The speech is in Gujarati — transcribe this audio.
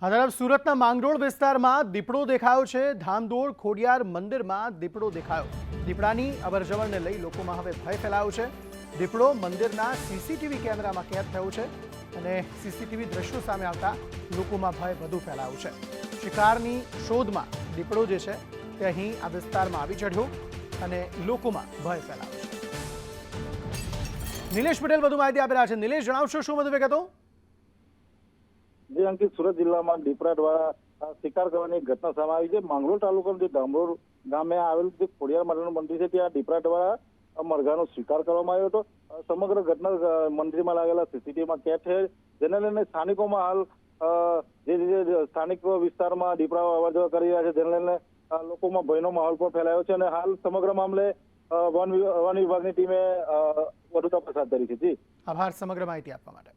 આ તરફ સુરતના માંગરોળ વિસ્તારમાં દીપડો દેખાયો છે। ધામદોડ ખોડિયાર મંદિરમાં દીપડો દેખાયો। દીપડાની અવરજવરને લઈ લોકોમાં હવે ભય ફેલાયો છે। દીપડો મંદિરના સીસીટીવી કેમેરામાં કેદ થયો છે અને સીસીટીવી દ્રશ્યો સામે આવતા લોકોમાં ભય વધુ ફેલાયો છે। શિકારની શોધમાં દીપડો જે છે તે અહીં આ વિસ્તારમાં આવી ચઢ્યો અને લોકોમાં ભય ફેલાયો છે। નિલેશ પટેલ વધુ માહિતી આપી રહ્યા છે। નિલેશ, જણાવશો શું વધુ વિગતો? જે અંકિત, સુરત જિલ્લામાં દીપડા દ્વારા શિકાર કરવાની ઘટના સામે આવી છે। માંગરોળ તાલુકાનું જે ધામરોડ ગામે આવેલું જે ખોડિયાર માતાનું મંદિર છે ત્યાં દીપડા દ્વારા મરઘાનો શિકાર કરવામાં આવ્યો હતો। સમગ્ર ઘટના મંદિરમાં લાગેલા સીસીટીવીમાં કેદ છે, જેને લઈને સ્થાનિકોમાં હાલ જે સ્થાનિક વિસ્તારમાં દીપડાઓ અવરજવર કરી રહ્યા છે, જેને લઈને લોકોમાં ભયનો માહોલ પણ ફેલાયો છે અને હાલ સમગ્ર મામલે વન વિભાગની ટીમે વધુ તપાસ હાથ ધરી છે। જી, આભાર સમગ્ર માહિતી આપવા માટે।